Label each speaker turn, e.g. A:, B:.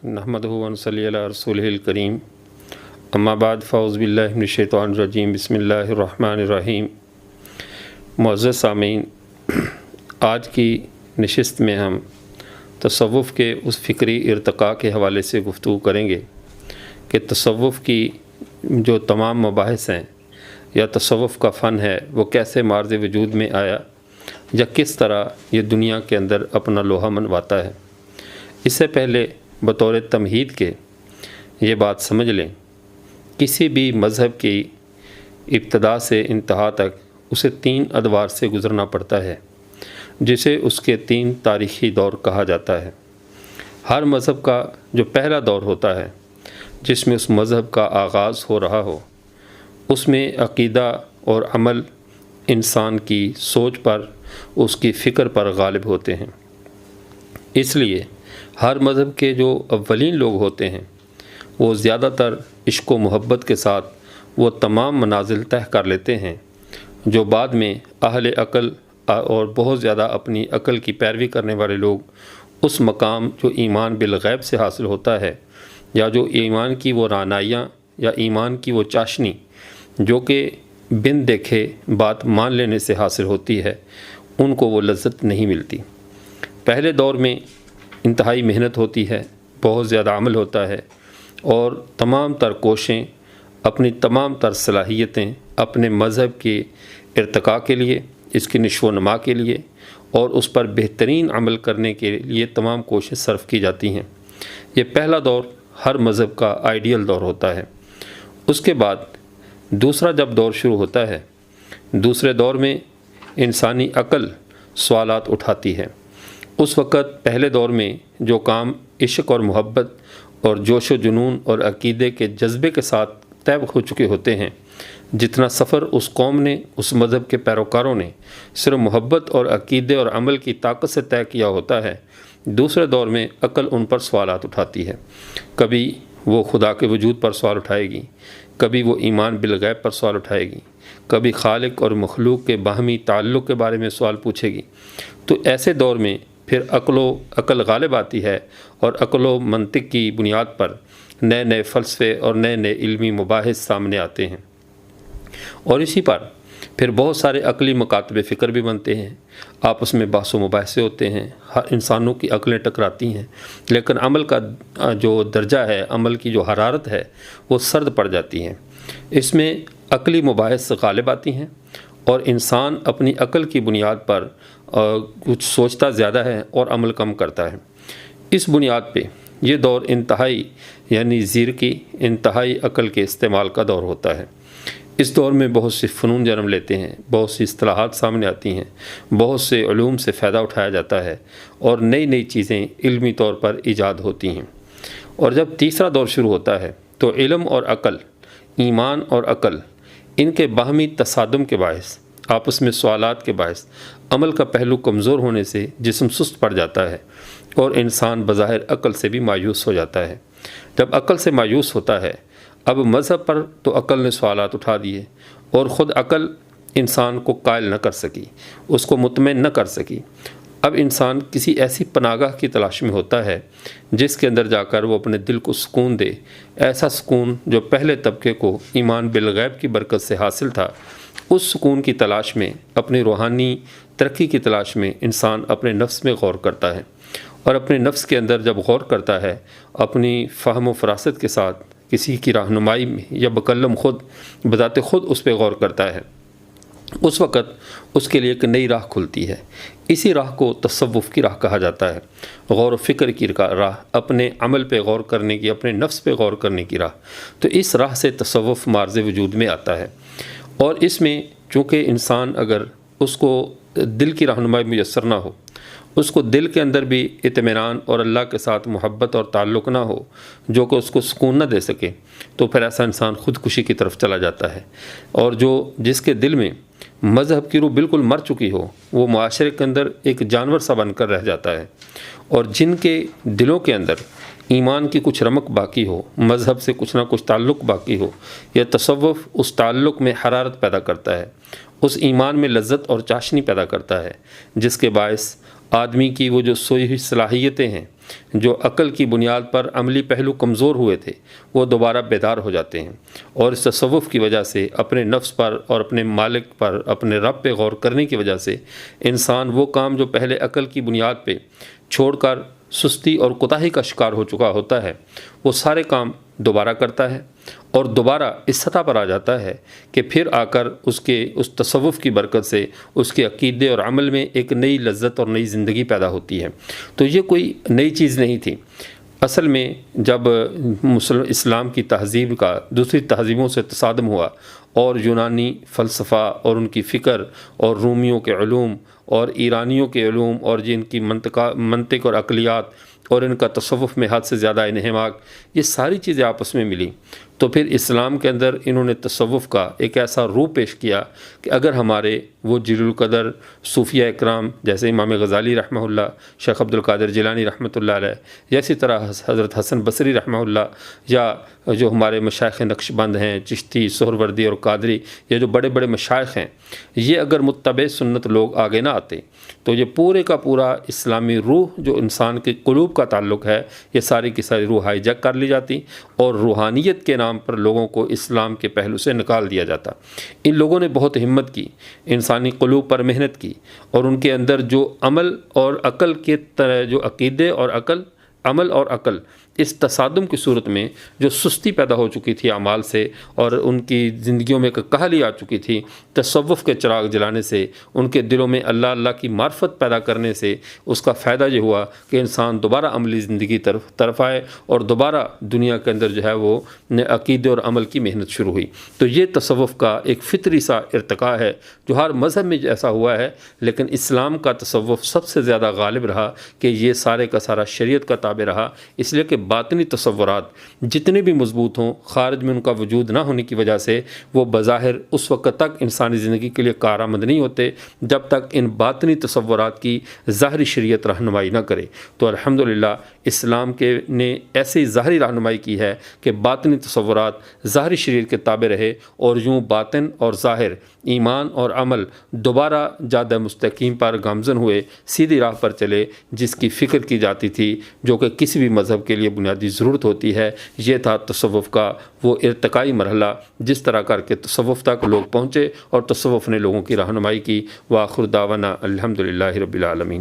A: नहमदुहु व नसल्ली अला रसूलिहिल करीम अम्मा बाद फ़ौज़ बिल्लाहि मिनश शैतानिर रजीम बिस्मिल्लाहिर रहमानिर रहीम। मुअज़्ज़ज़ सामीन, आज की नशिस्त में हम तसव्वुफ़ के उस फ़िक्री इर्तिक़ा के हवाले से गुफ्तगू करेंगे कि तसव्वुफ़ की जो तमाम मबाहिस हैं या तसव्वुफ़ का फ़न है वो कैसे मार्ज़ वजूद में आया या किस तरह ये दुनिया के अंदर अपना लोहा मनवाता है। इससे पहले बतौर तमहीद के ये बात समझ लें, किसी भी मज़हब की इब्तदा से इंतहा तक उसे 3 अदवार से गुज़रना पड़ता है, जिसे उसके 3 तारीख़ी दौर कहा जाता है। हर मज़हब का जो पहला दौर होता है जिसमें उस मज़हब का आगाज़ हो रहा हो, उसमें अक़ीदा और अमल इंसान की सोच पर, उसकी फ़िक्र पर गालिब होते हैं। इसलिए हर मज़हब के जो अव्वलीन लोग होते हैं वो ज़्यादातर इश्क़ व मोहब्बत के साथ वो तमाम मनाजिल तय कर लेते हैं जो बाद में अहले अक़ल और बहुत ज़्यादा अपनी अक़ल की पैरवी करने वाले लोग उस मकाम जो ईमान बिल गैब से हासिल होता है या जो ईमान की वो रानाइयाँ या ईमान की वो चाशनी जो कि बिन देखे बात मान लेने से हासिल होती है, उनको वो लज़्ज़त नहीं मिलती। पहले दौर में इंतहाई मेहनत होती है, बहुत ज़्यादा अमल होता है और तमाम तर कोशें, अपनी तमाम तर सलाहियतें अपने मज़हब के इर्तिक़ा के लिए, इसकी नशो नमा के लिए और उस पर बेहतरीन अमल करने के लिए तमाम कोशिश सर्फ की जाती हैं। ये पहला दौर हर मज़हब का आइडियल दौर होता है। उसके बाद दूसरा जब दौर शुरू होता है, दूसरे दौर में इंसानी अक़ल सवालात उठाती है। उस वक़्त पहले दौर में जो काम इश्क़ और मोहब्बत और जोश व जुनून और अक़ीदे के जज्बे के साथ तय हो चुके होते हैं, जितना सफ़र उस कौम ने, उस मज़हब के पैरोकारों ने सिर्फ मोहब्बत और अक़ीदे और अमल की ताकत से तय किया होता है, दूसरे दौर में अक़ल उन पर सवालात उठाती है। कभी वो खुदा के वजूद पर सवाल उठाएगी, कभी वो ईमान बिल गैब पर सवाल उठाएगी, कभी खालिक और मखलूक के बाहमी ताल्लुक़ के बारे में सवाल पूछेगी। तो ऐसे दौर में फिर अक़ल गालिब आती है और अक़ल व मंतिक़ की बुनियाद पर नए नए फ़लसफ़े और नए नए इल्मी मुबाहिस सामने आते हैं और इसी पर फिर बहुत सारे अक़ली मकातब फ़िक्र भी बनते हैं। आपस में बहस व मुबाहिसे होते हैं, हर इंसानों की अक़लें टकराती हैं, लेकिन अमल का जो दर्जा है, अमल की जो हरारत है वो सर्द पड़ जाती हैं। इसमें अक़ली मुबाहिस गालिब आती हैं और इंसान अपनी अक़ल की बुनियाद पर कुछ सोचता ज़्यादा है और अमल कम करता है। इस बुनियाद पे ये दौर इंतहाई यानी ज़ीर की इंतहाई अक़ल के इस्तेमाल का दौर होता है। इस दौर में बहुत से फ़नून जन्म लेते हैं, बहुत सी इस्तिलाहात सामने आती हैं, बहुत से उलूम से फ़ायदा उठाया जाता है और नई नई चीज़ें इल्मी तौर पर ईजाद होती हैं। और जब तीसरा दौर शुरू होता है तो इल्म और अक़ल, ईमान और अक़ल, इनके बाहमी तसादुम के बायस, आपस में सवालात के बायस अमल का पहलू कमज़ोर होने से जिस्म सुस्त पड़ जाता है और इंसान बज़ाहिर अक़ल से भी मायूस हो जाता है। जब अक़ल से मायूस होता है, अब मज़हब पर तो अक़ल ने सवालात उठा दिए और ख़ुद अक़ल इंसान को कायल न कर सकी, उसको मुतमईन न कर सकी। अब इंसान किसी ऐसी पनागाह की तलाश में होता है जिसके अंदर जाकर वो अपने दिल को सुकून दे, ऐसा सुकून जो पहले तबके को ईमान बिल गैब की बरकत से हासिल था। उस सुकून की तलाश में, अपनी रूहानी तरक्की की तलाश में इंसान अपने नफ्स में गौर करता है और अपने नफ्स के अंदर जब गौर करता है, अपनी फ़हम व फ़रासत के साथ किसी की रहनुमाई में या बकल्लम ख़ुद बताते ख़ुद उस पर गौर करता है, उस वक़्त उसके लिए एक नई राह खुलती है। इसी राह को तसव्वुफ़ की राह कहा जाता है, गौर व फ़िक्र की राह, अपने अमल पे गौर करने की, अपने नफ्स पे गौर करने की राह। तो इस राह से तसव्वुफ़ मार्ज़ वजूद में आता है और इसमें चूँकि इंसान अगर उसको दिल की रहनुमाई मुयस्सर ना हो, उसको दिल के अंदर भी इत्मीनान और अल्लाह के साथ मोहब्बत और ताल्लुक़ ना हो जो कि उसको सुकून न दे सके, तो फिर ऐसा इंसान ख़ुदकुशी की तरफ चला जाता है। और जिसके दिल में मज़हब की रूह बिल्कुल मर चुकी हो, वो मुआशरे के अंदर एक जानवर सा बनकर रह जाता है। और जिनके दिलों के अंदर ईमान की कुछ रमक बाकी हो, मज़हब से कुछ ना कुछ ताल्लुक़ बाकी हो, या तसव्वुफ़ उस ताल्लुक़ में हरारत पैदा करता है, उस ईमान में लज्जत और चाशनी पैदा करता है, जिसके बायस आदमी की वो जो सोई हुई सलाहियतें हैं, جو عقل کی بنیاد پر عملی پہلو کمزور ہوئے تھے وہ دوبارہ بیدار ہو جاتے ہیں، اور اس تصوف کی وجہ سے اپنے نفس پر اور اپنے مالک پر، اپنے رب پہ غور کرنے کی وجہ سے انسان وہ کام جو پہلے عقل کی بنیاد پہ چھوڑ کر سستی اور کوتاہی کا شکار ہو چکا ہوتا ہے، وہ سارے کام دوبارہ کرتا ہے اور دوبارہ اس سطح پر آ جاتا ہے کہ پھر آ کر اس تصوف کی برکت سے اس کے عقیدے اور عمل میں ایک نئی لذت اور نئی زندگی پیدا ہوتی ہے۔ تو یہ کوئی نئی چیز نہیں تھی۔ اصل میں جب اسلام کی تہذیب کا دوسری تہذیبوں سے تصادم ہوا اور یونانی فلسفہ اور ان کی فکر اور رومیوں کے علوم اور ایرانیوں کے علوم اور جن کی منطق اور عقلیات اور ان کا تصوف میں حد سے زیادہ انہماک، یہ ساری چیزیں آپس میں ملیں، تو پھر اسلام کے اندر انہوں نے تصوف کا ایک ایسا روح پیش کیا کہ اگر ہمارے وہ جلیل القدر صوفیہ اکرام جیسے امام غزالی رحمہ اللہ، شیخ عبد القادر جیلانی رحمۃ اللہ علیہ، اسی طرح حضرت حسن بصری رحمہ اللہ، یا جو ہمارے مشائخ نقشبند ہیں، چشتی، سہروردی اور قادری، یہ جو بڑے بڑے مشائخ ہیں، یہ اگر متبع سنت لوگ آگے نہ آتے تو یہ پورے کا پورا اسلامی روح جو انسان کے قلوب کا تعلق ہے، یہ ساری کی ساری روح ہائی جیک کر لی جاتی اور روحانیت کے نام پر لوگوں کو اسلام کے پہلو سے نکال دیا جاتا۔ ان لوگوں نے بہت ہمت کی، انسانی قلوب پر محنت کی، اور ان کے اندر جو عمل اور عقل کے جو عقیدے اور عمل اور عقل اس تصادم کی صورت میں جو سستی پیدا ہو چکی تھی اعمال سے، اور ان کی زندگیوں میں کہلی آ چکی تھی، تصوف کے چراغ جلانے سے، ان کے دلوں میں اللہ کی معرفت پیدا کرنے سے اس کا فائدہ یہ ہوا کہ انسان دوبارہ عملی زندگی طرف آئے اور دوبارہ دنیا کے اندر جو ہے وہ عقیدے اور عمل کی محنت شروع ہوئی۔ تو یہ تصوف کا ایک فطری سا ارتقاء ہے جو ہر مذہب میں ایسا ہوا ہے، لیکن اسلام کا تصوف سب سے زیادہ غالب رہا کہ یہ سارے کا سارا شریعت کا تابع رہا، اس لیے کہ باطنی تصورات جتنے بھی مضبوط ہوں، خارج میں ان کا وجود نہ ہونے کی وجہ سے وہ بظاہر اس وقت تک انسانی زندگی کے لیے کارآمد نہیں ہوتے جب تک ان باطنی تصورات کی ظاہری شریعت رہنمائی نہ کرے۔ تو الحمدللہ اسلام کے نے ایسی ظاہری رہنمائی کی ہے کہ باطنی تصورات ظاہری شریعت کے تابع رہے، اور یوں باطن اور ظاہر، ایمان اور عمل دوبارہ جادہ مستقیم پر گامزن ہوئے، سیدھی راہ پر چلے جس کی فکر کی جاتی تھی، جو کہ کسی بھی مذہب کے لیے بنیادی ضرورت ہوتی ہے۔ یہ تھا تصوف کا وہ ارتقائی مرحلہ، جس طرح کر کے تصوف تک لوگ پہنچے اور تصوف نے لوگوں کی رہنمائی کی۔ وآخر دعوانا الحمدللہ رب العالمین۔